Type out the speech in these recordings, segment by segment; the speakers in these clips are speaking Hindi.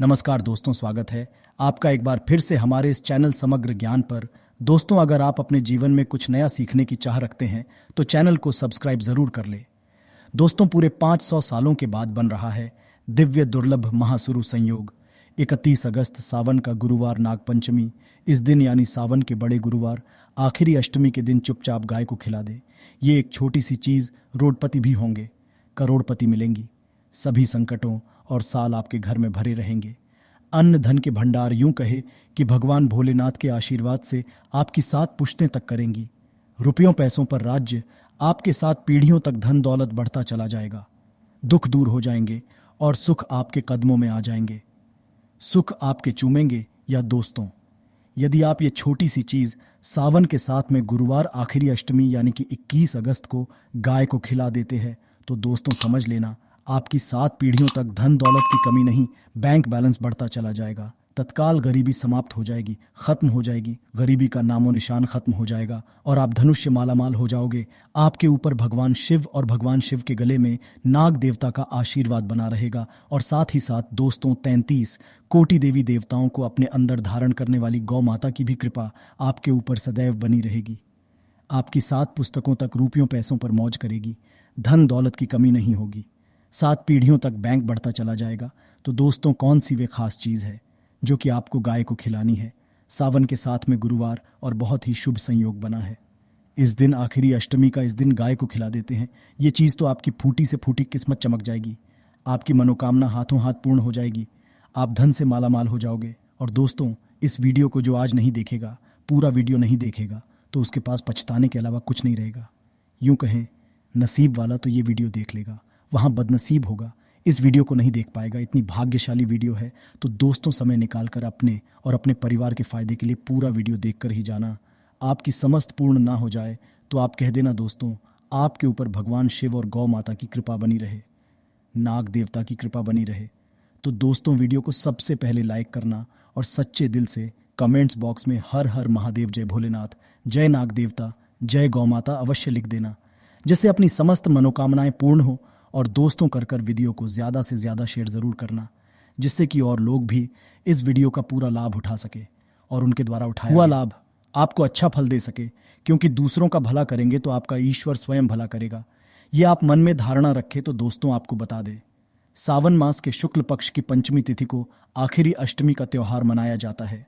नमस्कार दोस्तों, स्वागत है आपका एक बार फिर से हमारे इस चैनल समग्र ज्ञान पर। दोस्तों, अगर आप अपने जीवन में कुछ नया सीखने की चाह रखते हैं तो चैनल को सब्सक्राइब जरूर कर ले। दोस्तों, पूरे 500 सालों के बाद बन रहा है दिव्य दुर्लभ महासुरु संयोग। 31 अगस्त सावन का गुरुवार नागपंचमी। इस दिन यानी सावन के बड़े गुरुवार आखिरी अष्टमी के दिन चुपचाप गाय को खिला दे। ये एक छोटी सी चीज रोडपति भी होंगे, करोड़पति मिलेंगी। सभी संकटों और साल आपके घर में भरे रहेंगे। अन्न धन के भंडार, यूं कहे कि भगवान भोलेनाथ के आशीर्वाद से आपकी 7 पुश्तें तक करेंगी। रुपयों पैसों पर राज्य, आपके साथ पीढ़ियों तक धन दौलत बढ़ता चला जाएगा। दुख दूर हो जाएंगे और सुख आपके कदमों में आ जाएंगे। सुख आपके चूमेंगे या दोस्तों, यदि आप ये छोटी सी चीज सावन के साथ में गुरुवार आखिरी अष्टमी यानी कि 21 अगस्त को गाय को खिला देते हैं तो दोस्तों समझ लेना, आपकी 7 पीढ़ियों तक धन दौलत की कमी नहीं, बैंक बैलेंस बढ़ता चला जाएगा। तत्काल गरीबी समाप्त हो जाएगी, खत्म हो जाएगी। गरीबी का नामो निशान खत्म हो जाएगा और आप धनुष्य मालामाल हो जाओगे। आपके ऊपर भगवान शिव और भगवान शिव के गले में नाग देवता का आशीर्वाद बना रहेगा। और साथ ही साथ दोस्तों, 33 कोटि देवी देवताओं को अपने अंदर धारण करने वाली गौ माता की भी कृपा आपके ऊपर सदैव बनी रहेगी। आपकी 7 पुस्तकों तक रुपयों पैसों पर मौज करेगी। धन दौलत की कमी नहीं होगी। 7 पीढ़ियों तक बैंक बढ़ता चला जाएगा। तो दोस्तों, कौन सी वे खास चीज है जो कि आपको गाय को खिलानी है? सावन के साथ में गुरुवार और बहुत ही शुभ संयोग बना है। इस दिन आखिरी अष्टमी का इस दिन गाय को खिला देते हैं। ये चीज तो आपकी फूटी से फूटी किस्मत चमक जाएगी। आपकी मनोकामना हाथों हाथ पूर्ण हो जाएगी। आप धन से मालामाल हो जाओगे। और दोस्तों, इस वीडियो को जो आज नहीं देखेगा, पूरा वीडियो नहीं देखेगा, तो उसके पास पछताने के अलावा कुछ नहीं रहेगा। यूं कहें, नसीब वाला तो ये वीडियो देख लेगा, वहां बदनसीब होगा, इस वीडियो को नहीं देख पाएगा। इतनी भाग्यशाली वीडियो है। तो दोस्तों, समय निकालकर अपने और अपने परिवार के फायदे के लिए पूरा वीडियो देखकर ही जाना। आपकी समस्त पूर्ण ना हो जाए तो आप कह देना दोस्तों, आपके ऊपर भगवान शिव और गौ माता की कृपा बनी रहे, नाग देवता की कृपा बनी रहे। तो दोस्तों, वीडियो को सबसे पहले लाइक करना और सच्चे दिल से कमेंट्स बॉक्स में हर हर महादेव, जय भोलेनाथ, जय नाग देवता, जय गौ माता अवश्य लिख देना, जिससे अपनी समस्त मनोकामनाएं पूर्ण हो। और दोस्तों, कर वीडियो को ज्यादा से ज्यादा शेयर जरूर करना, जिससे कि और लोग भी इस वीडियो का पूरा लाभ उठा सके और उनके द्वारा उठाया हुआ लाभ आपको अच्छा फल दे सके। क्योंकि दूसरों का भला करेंगे तो आपका ईश्वर स्वयं भला करेगा। ये आप मन में धारणा रखे तो दोस्तों, आपको बता दे, सावन मास के शुक्ल पक्ष की पंचमी तिथि को आखिरी अष्टमी का त्योहार मनाया जाता है।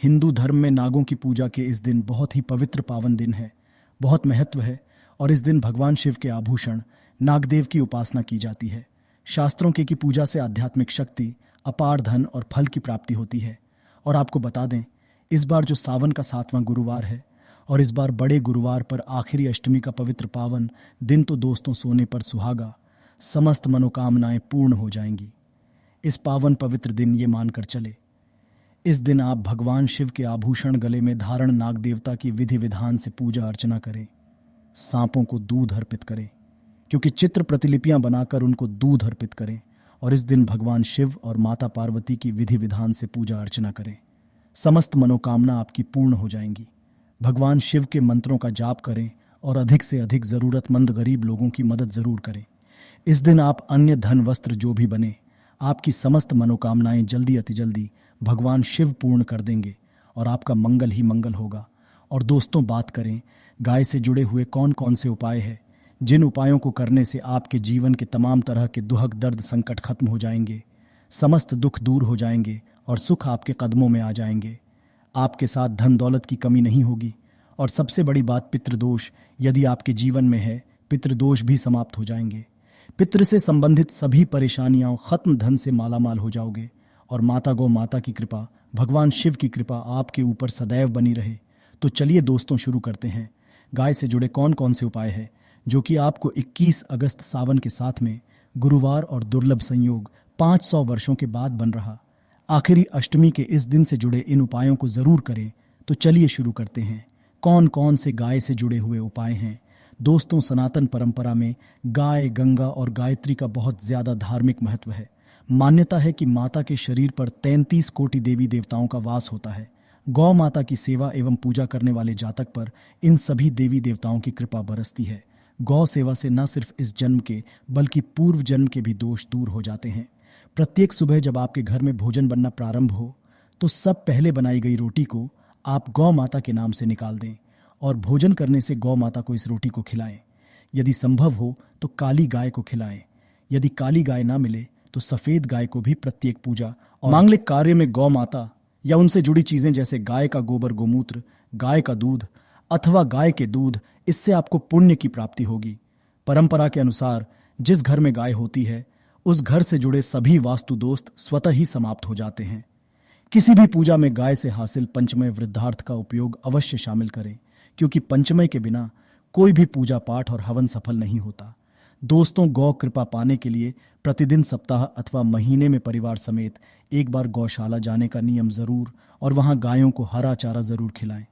हिंदू धर्म में नागों की पूजा के इस दिन बहुत ही पवित्र पावन दिन है, बहुत महत्व है। और इस दिन भगवान शिव के आभूषण नागदेव की उपासना की जाती है। शास्त्रों के की पूजा से आध्यात्मिक शक्ति, अपार धन और फल की प्राप्ति होती है। और आपको बता दें, इस बार जो सावन का 7वां गुरुवार है और इस बार बड़े गुरुवार पर आखिरी अष्टमी का पवित्र पावन दिन, तो दोस्तों सोने पर सुहागा, समस्त मनोकामनाएं पूर्ण हो जाएंगी। इस पावन पवित्र दिन ये मानकर चले, इस दिन आप भगवान शिव के आभूषण गले में धारण नाग देवता की विधि विधान से पूजा अर्चना करें। सांपों को दूध अर्पित करें, क्योंकि चित्र प्रतिलिपियां बनाकर उनको दूध अर्पित करें। और इस दिन भगवान शिव और माता पार्वती की विधि विधान से पूजा अर्चना करें। समस्त मनोकामना आपकी पूर्ण हो जाएंगी। भगवान शिव के मंत्रों का जाप करें और अधिक से अधिक जरूरतमंद गरीब लोगों की मदद जरूर करें। इस दिन आप अन्य धन वस्त्र जो भी बने, आपकी समस्त मनोकामनाएं जल्दी अति जल्दी भगवान शिव पूर्ण कर देंगे और आपका मंगल ही मंगल होगा। और दोस्तों, बात करें गाय से जुड़े हुए कौन कौन से उपाय हैं, जिन उपायों को करने से आपके जीवन के तमाम तरह के दुख दर्द संकट खत्म हो जाएंगे, समस्त दुख दूर हो जाएंगे और सुख आपके कदमों में आ जाएंगे। आपके साथ धन दौलत की कमी नहीं होगी। और सबसे बड़ी बात, पितृदोष यदि आपके जीवन में है, पितृदोष भी समाप्त हो जाएंगे। पितृ से संबंधित सभी परेशानियां खत्म, धन से मालामाल हो जाओगे। और माता गौ माता की कृपा, भगवान शिव की कृपा आपके ऊपर सदैव बनी रहे। तो चलिए दोस्तों, शुरू करते हैं। गाय से जुड़े कौन कौन से उपाय हैं जो कि आपको 21 अगस्त सावन के साथ में गुरुवार और दुर्लभ संयोग 500 वर्षों के बाद बन रहा आखिरी अष्टमी के इस दिन से जुड़े इन उपायों को जरूर करें। तो चलिए शुरू करते हैं। कौन कौन से गाय से जुड़े हुए उपाय हैं? दोस्तों, सनातन परंपरा में गाय, गंगा और गायत्री का बहुत ज्यादा धार्मिक महत्व है। मान्यता है कि माता के शरीर पर 33 कोटि देवी देवताओं का वास होता है। गौ माता की सेवा एवं पूजा करने वाले जातक पर इन सभी देवी देवताओं की कृपा बरसती है। गौ सेवा से न सिर्फ इस जन्म के बल्कि पूर्व जन्म के भी दोष दूर हो जाते हैं। प्रत्येक सुबह जब आपके घर में भोजन बनना प्रारंभ हो तो सब पहले बनाई गई रोटी को आप गौ माता के नाम से निकाल दें और भोजन करने से गौ माता को इस रोटी को खिलाएं। यदि संभव हो तो काली गाय को खिलाएं। यदि काली गाय ना मिले तो सफेद गाय को भी प्रत्येक पूजा और मांगलिक कार्य में गौ माता या उनसे जुड़ी चीजें जैसे गाय का गोबर गोमूत्र, गाय का दूध अथवा गाय के दूध, इससे आपको पुण्य की प्राप्ति होगी। परंपरा के अनुसार जिस घर में गाय होती है उस घर से जुड़े सभी वास्तु दोस्त स्वतः ही समाप्त हो जाते हैं। किसी भी पूजा में गाय से हासिल पंचमय वृद्धार्थ का उपयोग अवश्य शामिल करें, क्योंकि पंचमय के बिना कोई भी पूजा पाठ और हवन सफल नहीं होता। दोस्तों, गौ कृपा पाने के लिए प्रतिदिन, सप्ताह अथवा महीने में परिवार समेत एक बार गौशाला जाने का नियम जरूर और वहां गायों को हरा चारा जरूर खिलाएं।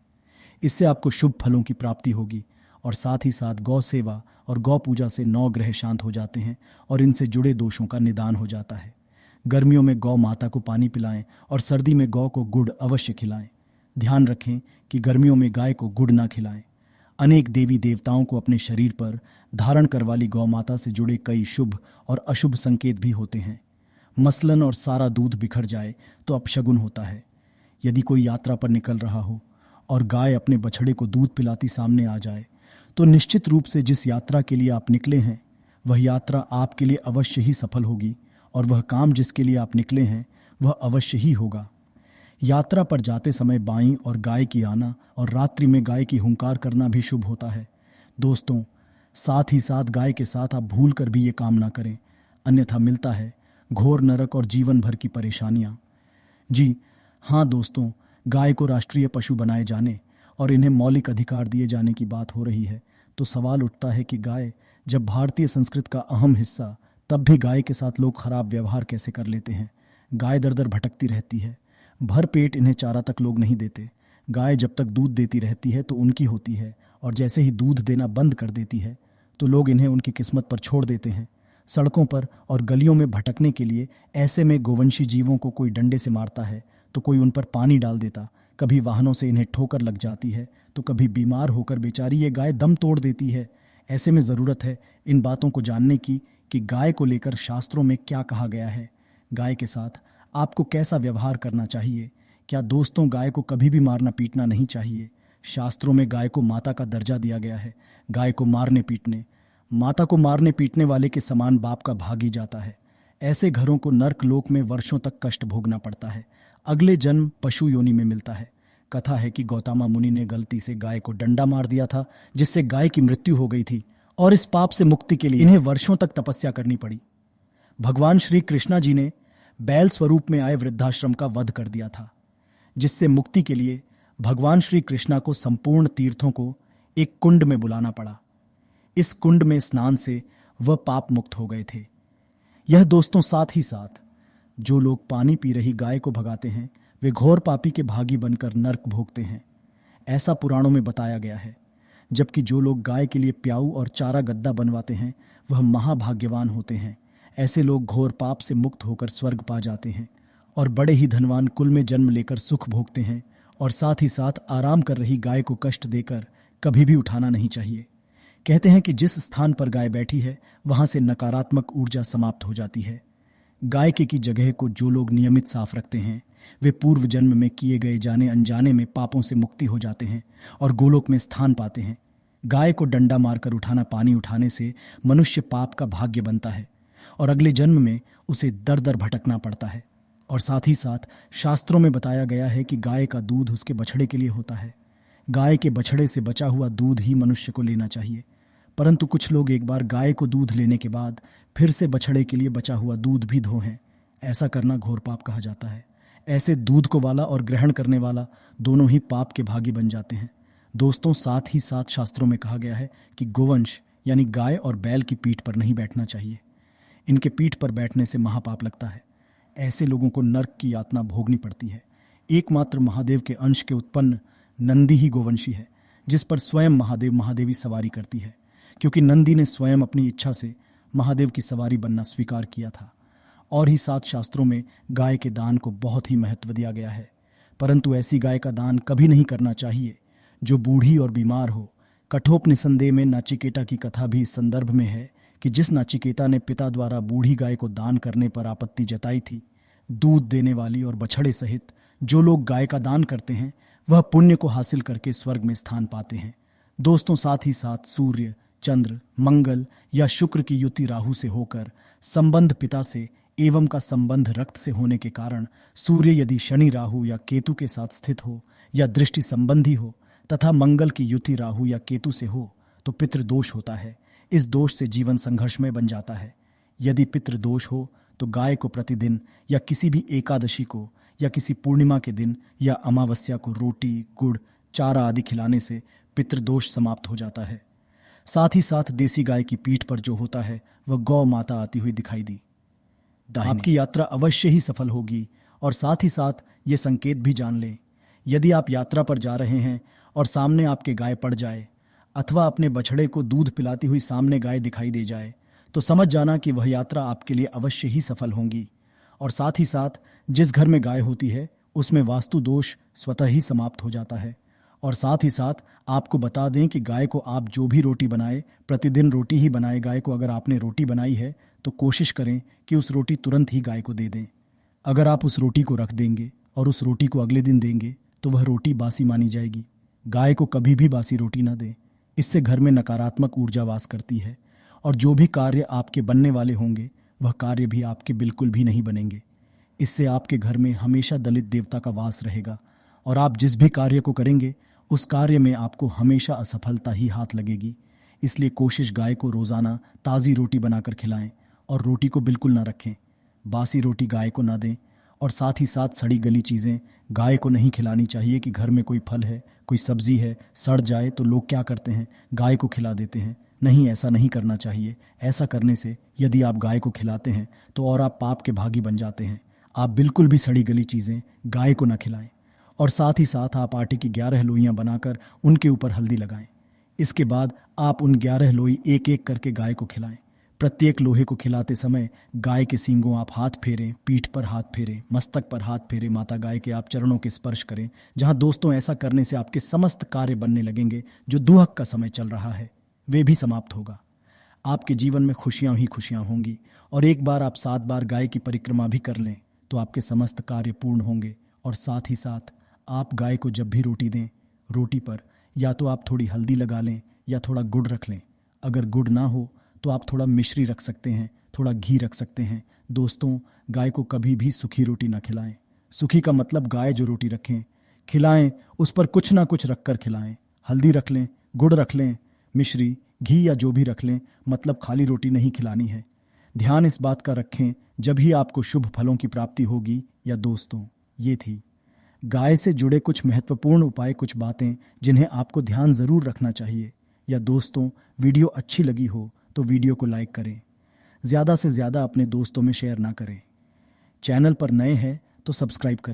इससे आपको शुभ फलों की प्राप्ति होगी और साथ ही साथ गौ सेवा और गौ पूजा से 9 ग्रह शांत हो जाते हैं और इनसे जुड़े दोषों का निदान हो जाता है। गर्मियों में गौ माता को पानी पिलाएं और सर्दी में गौ को गुड़ अवश्य खिलाएं। ध्यान रखें कि गर्मियों में गाय को गुड़ ना खिलाएं। अनेक देवी देवताओं को अपने शरीर पर धारण कर वाली गौ माता से जुड़े कई शुभ और अशुभ संकेत भी होते हैं। मसलन और सारा दूध बिखर जाए तो अपशगुन होता है। यदि कोई यात्रा पर निकल रहा हो और गाय अपने बछड़े को दूध पिलाती सामने आ जाए तो निश्चित रूप से जिस यात्रा के लिए आप निकले हैं वह यात्रा आपके लिए अवश्य ही सफल होगी और वह काम जिसके लिए आप निकले हैं वह अवश्य ही होगा। यात्रा पर जाते समय बाईं और गाय की आना और रात्रि में गाय की हुंकार करना भी शुभ होता है। दोस्तों, साथ ही साथ गाय के साथ आप भूल कर भी ये काम ना करें, अन्यथा मिलता है घोर नरक और जीवन भर की परेशानियां। जी हाँ दोस्तों, गाय को राष्ट्रीय पशु बनाए जाने और इन्हें मौलिक अधिकार दिए जाने की बात हो रही है तो सवाल उठता है कि गाय जब भारतीय संस्कृति का अहम हिस्सा, तब भी गाय के साथ लोग खराब व्यवहार कैसे कर लेते हैं। गाय दर दर भटकती रहती है, भर पेट इन्हें चारा तक लोग नहीं देते। गाय जब तक दूध देती रहती है तो उनकी होती है और जैसे ही दूध देना बंद कर देती है तो लोग इन्हें उनकी किस्मत पर छोड़ देते हैं। सड़कों पर और गलियों में भटकने के लिए ऐसे में गोवंशी जीवों को कोई डंडे से मारता है तो कोई उन पर पानी डाल देता, कभी वाहनों से इन्हें ठोकर लग जाती है तो कभी बीमार होकर बेचारी ये गाय दम तोड़ देती है। ऐसे में ज़रूरत है इन बातों को जानने की कि गाय को लेकर शास्त्रों में क्या कहा गया है, गाय के साथ आपको कैसा व्यवहार करना चाहिए। क्या दोस्तों, गाय को कभी भी मारना पीटना नहीं चाहिए। शास्त्रों में गाय को माता का दर्जा दिया गया है। गाय को माता को मारने पीटने वाले के समान बाप का भागी जाता है। ऐसे घरों को नर्क लोक में वर्षों तक कष्ट भोगना पड़ता है। अगले जन्म पशु योनि में मिलता है। कथा है कि गौतमा मुनि ने गलती से गाय को डंडा मार दिया था जिससे गाय की मृत्यु हो गई थी और इस पाप से मुक्ति के लिए इन्हें वर्षों तक तपस्या करनी पड़ी। भगवान श्री कृष्णा जी ने बैल स्वरूप में आए वृद्धाश्रम का वध कर दिया था, जिससे मुक्ति के लिए भगवान श्री कृष्णा को संपूर्ण तीर्थों को एक कुंड में बुलाना पड़ा। इस कुंड में स्नान से वह पाप मुक्त हो गए थे। यह दोस्तों, साथ ही साथ जो लोग पानी पी रही गाय को भगाते हैं वे घोर पापी के भागी बनकर नर्क भोगते हैं, ऐसा पुराणों में बताया गया है। जबकि जो लोग गाय के लिए प्याऊ और चारा गद्दा बनवाते हैं वह महाभाग्यवान होते हैं। ऐसे लोग घोर पाप से मुक्त होकर स्वर्ग पा जाते हैं और बड़े ही धनवान कुल में जन्म लेकर सुख भोगते हैं। और साथ ही साथ आराम कर रही गाय को कष्ट देकर कभी भी उठाना नहीं चाहिए। कहते हैं कि जिस स्थान पर गाय बैठी है वहां से नकारात्मक ऊर्जा समाप्त हो जाती है। गाय की जगह को जो लोग नियमित साफ रखते हैं वे पूर्व जन्म में किए गए जाने अनजाने में पापों से मुक्ति हो जाते हैं और गोलोक में स्थान पाते हैं। गाय को डंडा मारकर उठाना पानी उठाने से मनुष्य पाप का भाग्य बनता है और अगले जन्म में उसे दर दर भटकना पड़ता है। और साथ ही साथ शास्त्रों में बताया गया है कि गाय का दूध उसके बछड़े के लिए होता है। गाय के बछड़े से बचा हुआ दूध ही मनुष्य को लेना चाहिए, परंतु कुछ लोग एक बार गाय को दूध लेने के बाद फिर से बछड़े के लिए बचा हुआ दूध भी धोएं। ऐसा करना घोर पाप कहा जाता है। ऐसे दूध को वाला और ग्रहण करने वाला दोनों ही पाप के भागी बन जाते हैं। दोस्तों, साथ ही साथ शास्त्रों में कहा गया है कि गोवंश यानी गाय और बैल की पीठ पर नहीं बैठना चाहिए। इनके पीठ पर बैठने से महापाप लगता है। ऐसे लोगों को नर्क की यातना भोगनी पड़ती है। एकमात्र महादेव के अंश के उत्पन्न नंदी ही गोवंशी है, जिस पर स्वयं महादेव महादेवी सवारी करती है, क्योंकि नंदी ने स्वयं अपनी इच्छा से महादेव की सवारी बनना स्वीकार किया था। और ही साथ शास्त्रों में गाय के दान को बहुत ही महत्व दिया गया है, परंतु ऐसी गाय का दान कभी नहीं करना चाहिए जो बूढ़ी और बीमार हो। कठोपनिषंदेह में नाचिकेटा की कथा भी इस संदर्भ में है कि जिस नचिकेता ने पिता द्वारा बूढ़ी गाय को दान करने पर आपत्ति जताई थी, दूध देने वाली और बछड़े सहित जो लोग गाय का दान करते हैं वह पुण्य को हासिल करके स्वर्ग में स्थान पाते हैं। दोस्तों, साथ ही साथ सूर्य, चंद्र, मंगल या शुक्र की युति राहु से होकर संबंध पिता से एवं का संबंध रक्त से होने के कारण सूर्य यदि शनि, राहु या केतु के साथ स्थित हो या दृष्टि संबंधी हो तथा मंगल की युति राहु या केतु से हो तो पितृदोष होता है। इस दोष से जीवन संघर्षमय बन जाता है। यदि पितृदोष हो तो गाय को प्रतिदिन या किसी भी एकादशी को या किसी पूर्णिमा के दिन या अमावस्या को रोटी, गुड़, चारा आदि खिलाने से पितृदोष समाप्त हो जाता है। साथ ही साथ देसी गाय की पीठ पर जो होता है वह गौ माता आती हुई दिखाई दी। आपकी यात्रा अवश्य ही सफल होगी। और साथ ही साथ ये संकेत भी जान लें, यदि आप यात्रा पर जा रहे हैं और सामने आपके गाय पड़ जाए अथवा अपने बछड़े को दूध पिलाती हुई सामने गाय दिखाई दे जाए तो समझ जाना कि वह यात्रा आपके लिए अवश्य ही सफल होगी। और साथ ही साथ जिस घर में गाय होती है उसमें वास्तु दोष स्वतः ही समाप्त हो जाता है। और साथ ही साथ आपको बता दें कि गाय को आप जो भी रोटी बनाए, प्रतिदिन रोटी ही बनाए। गाय को अगर आपने रोटी बनाई है तो कोशिश करें कि उस रोटी तुरंत ही गाय को दे दें। अगर आप उस रोटी को रख देंगे और उस रोटी को अगले दिन देंगे तो वह रोटी बासी मानी जाएगी। गाय को कभी भी बासी रोटी ना दें, इससे घर में नकारात्मक ऊर्जा वास करती है और जो भी कार्य आपके बनने वाले होंगे वह कार्य भी आपके बिल्कुल भी नहीं बनेंगे। इससे आपके घर में हमेशा दलित देवता का वास रहेगा और आप जिस भी कार्य को करेंगे उस कार्य में आपको हमेशा असफलता ही हाथ लगेगी। इसलिए कोशिश गाय को रोजाना ताज़ी रोटी बनाकर खिलाएं और रोटी को बिल्कुल ना रखें। बासी रोटी गाय को ना दें और साथ ही साथ सड़ी गली चीज़ें गाय को नहीं खिलानी चाहिए। कि घर में कोई फल है, कोई सब्जी है, सड़ जाए तो लोग क्या करते हैं, गाय को खिला देते हैं। नहीं, ऐसा नहीं करना चाहिए। ऐसा करने से यदि आप गाय को खिलाते हैं तो और आप पाप के भागी बन जाते हैं। आप बिल्कुल भी सड़ी गली चीज़ें गाय को ना खिलाएं। और साथ ही साथ आप आटे की 11 लोइयां बनाकर उनके ऊपर हल्दी लगाएं। इसके बाद आप उन 11 लोई एक एक करके गाय को खिलाएं। प्रत्येक लोहे को खिलाते समय गाय के सींगों आप हाथ फेरें, पीठ पर हाथ फेरें, मस्तक पर हाथ फेरें, माता गाय के आप चरणों के स्पर्श करें। जहां दोस्तों ऐसा करने से आपके समस्त कार्य बनने लगेंगे। जो दुहक का समय चल रहा है वे भी समाप्त होगा। आपके जीवन में खुशियां ही खुशियां होंगी। और एक बार आप 7 बार गाय की परिक्रमा भी कर लें तो आपके समस्त कार्य पूर्ण होंगे। और साथ ही साथ आप गाय को जब भी रोटी दें, रोटी पर या तो आप थोड़ी हल्दी लगा लें या थोड़ा गुड़ रख लें। अगर गुड़ ना हो तो आप थोड़ा मिश्री रख सकते हैं, थोड़ा घी रख सकते हैं। दोस्तों, गाय को कभी भी सूखी रोटी ना खिलाएं। सूखी का मतलब गाय जो रोटी रखें खिलाएं उस पर कुछ ना कुछ रखकर खिलाएं। हल्दी रख लें, गुड़ रख लें, मिश्री, घी या जो भी रख लें, मतलब खाली रोटी नहीं खिलानी है। ध्यान इस बात का रखें जब ही आपको शुभ फलों की प्राप्ति होगी। या दोस्तों, ये थी गाय से जुड़े कुछ महत्वपूर्ण उपाय, कुछ बातें जिन्हें आपको ध्यान जरूर रखना चाहिए। या दोस्तों, वीडियो अच्छी लगी हो तो वीडियो को लाइक करें, ज़्यादा से ज़्यादा अपने दोस्तों में शेयर ना करें। चैनल पर नए हैं तो सब्सक्राइब करें।